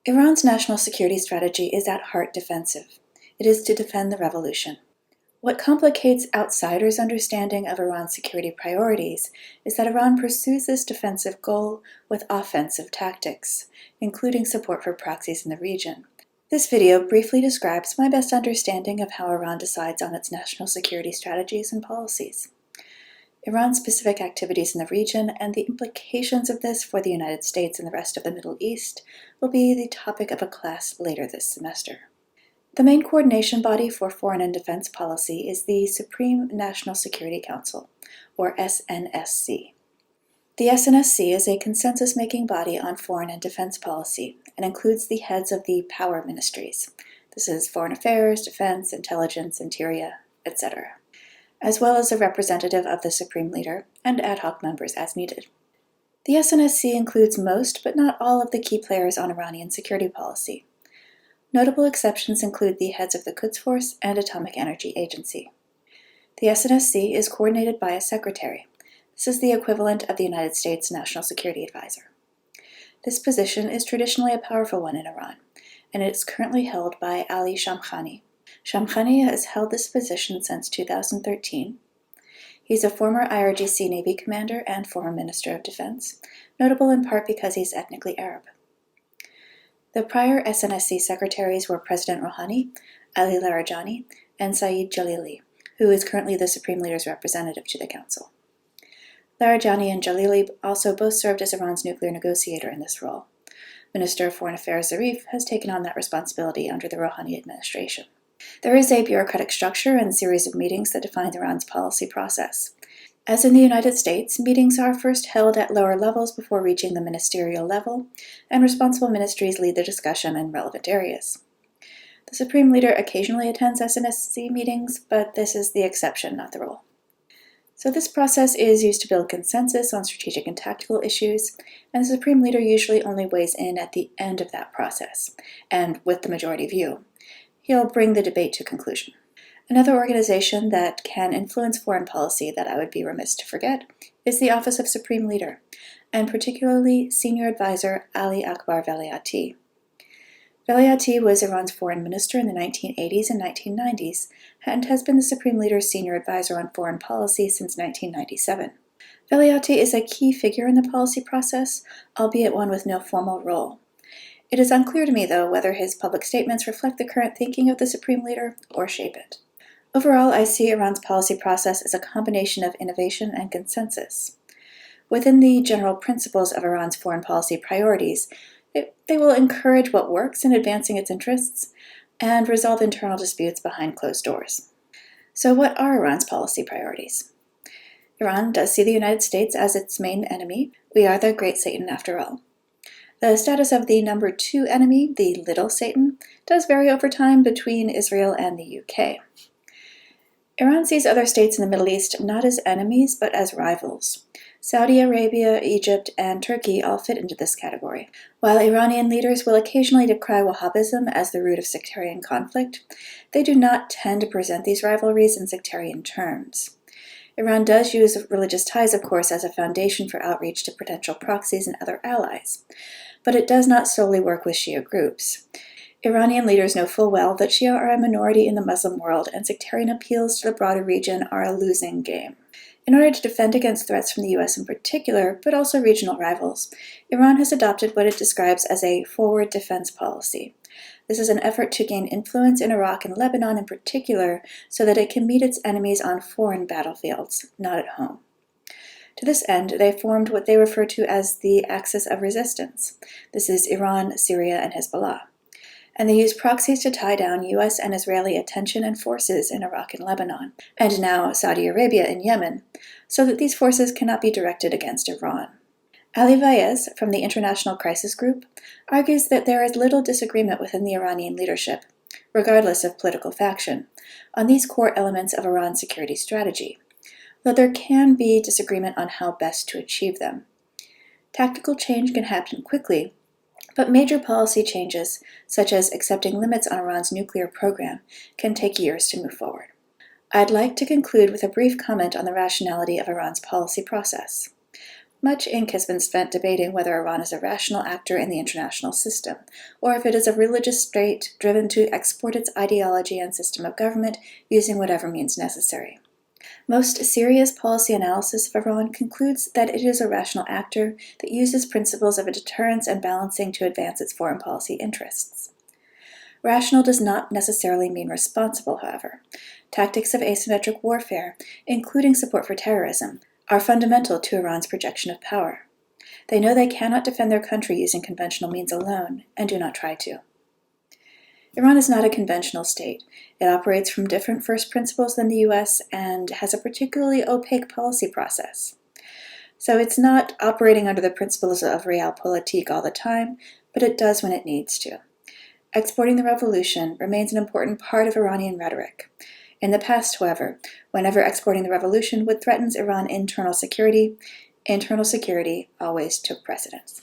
Iran's national security strategy is at heart defensive. It is to defend the revolution. What complicates outsiders' understanding of Iran's security priorities is that Iran pursues this defensive goal with offensive tactics, including support for proxies in the region. This video briefly describes my best understanding of how Iran decides on its national security strategies and policies. Iran's specific activities in the region and the implications of this for the United States and the rest of the Middle East will be the topic of a class later this semester. The main coordination body for foreign and defense policy is the Supreme National Security Council, or SNSC. The SNSC is a consensus-making body on foreign and defense policy and includes the heads of the power ministries. This is foreign affairs, defense, intelligence, interior, etc., as well as a representative of the Supreme Leader and ad hoc members as needed. The SNSC includes most, but not all, of the key players on Iranian security policy. Notable exceptions include the heads of the Quds Force and Atomic Energy Agency. The SNSC is coordinated by a secretary. This is the equivalent of the United States National Security Advisor. This position is traditionally a powerful one in Iran, and it is currently held by Ali Shamkhani. Shamkhani has held this position since 2013. He's a former IRGC Navy commander and former Minister of Defense, notable in part because he's ethnically Arab. The prior SNSC secretaries were President Rouhani, Ali Larijani, and Saeed Jalili, who is currently the Supreme Leader's representative to the Council. Larijani and Jalili also both served as Iran's nuclear negotiator in this role. Minister of Foreign Affairs Zarif has taken on that responsibility under the Rouhani administration. There is a bureaucratic structure and series of meetings that define Iran's policy process. As in the United States, meetings are first held at lower levels before reaching the ministerial level, and responsible ministries lead the discussion in relevant areas. The Supreme Leader occasionally attends SNSC meetings, but this is the exception, not the rule. So this process is used to build consensus on strategic and tactical issues, and the Supreme Leader usually only weighs in at the end of that process, and with the majority view. He'll bring the debate to conclusion. Another organization that can influence foreign policy that I would be remiss to forget is the Office of Supreme Leader, and particularly Senior Advisor Ali Akbar Velayati. Velayati was Iran's foreign minister in the 1980s and 1990s, and has been the Supreme Leader's senior advisor on foreign policy since 1997. Velayati is a key figure in the policy process, albeit one with no formal role. It is unclear to me, though, whether his public statements reflect the current thinking of the Supreme Leader or shape it. Overall, I see Iran's policy process as a combination of innovation and consensus. Within the general principles of Iran's foreign policy priorities, they will encourage what works in advancing its interests and resolve internal disputes behind closed doors. So what are Iran's policy priorities? Iran does see the United States as its main enemy. We are the great Satan after all. The status of the number 2 enemy, the little Satan, does vary over time between Israel and the UK. Iran sees other states in the Middle East not as enemies, but as rivals. Saudi Arabia, Egypt, and Turkey all fit into this category. While Iranian leaders will occasionally decry Wahhabism as the root of sectarian conflict, they do not tend to present these rivalries in sectarian terms. Iran does use religious ties, of course, as a foundation for outreach to potential proxies and other allies, but it does not solely work with Shia groups. Iranian leaders know full well that Shia are a minority in the Muslim world, and sectarian appeals to the broader region are a losing game. In order to defend against threats from the U.S. in particular, but also regional rivals, Iran has adopted what it describes as a forward defense policy. This is an effort to gain influence in Iraq and Lebanon in particular, so that it can meet its enemies on foreign battlefields, not at home. To this end, they formed what they refer to as the Axis of Resistance. This is Iran, Syria, and Hezbollah. And they use proxies to tie down U.S. and Israeli attention and forces in Iraq and Lebanon, and now Saudi Arabia in Yemen, so that these forces cannot be directed against Iran. Ali Vaez, from the International Crisis Group, argues that there is little disagreement within the Iranian leadership, regardless of political faction, on these core elements of Iran's security strategy, though there can be disagreement on how best to achieve them. Tactical change can happen quickly, but major policy changes, such as accepting limits on Iran's nuclear program, can take years to move forward. I'd like to conclude with a brief comment on the rationality of Iran's policy process. Much ink has been spent debating whether Iran is a rational actor in the international system, or if it is a religious state driven to export its ideology and system of government using whatever means necessary. Most serious policy analysis of Iran concludes that it is a rational actor that uses principles of deterrence and balancing to advance its foreign policy interests. Rational does not necessarily mean responsible, however. Tactics of asymmetric warfare, including support for terrorism, are fundamental to Iran's projection of power. They know they cannot defend their country using conventional means alone, and do not try to. Iran is not a conventional state. It operates from different first principles than the US and has a particularly opaque policy process. So it's not operating under the principles of realpolitik all the time, but it does when it needs to. Exporting the revolution remains an important part of Iranian rhetoric. In the past, however, whenever exporting the revolution would threaten Iran's internal security always took precedence.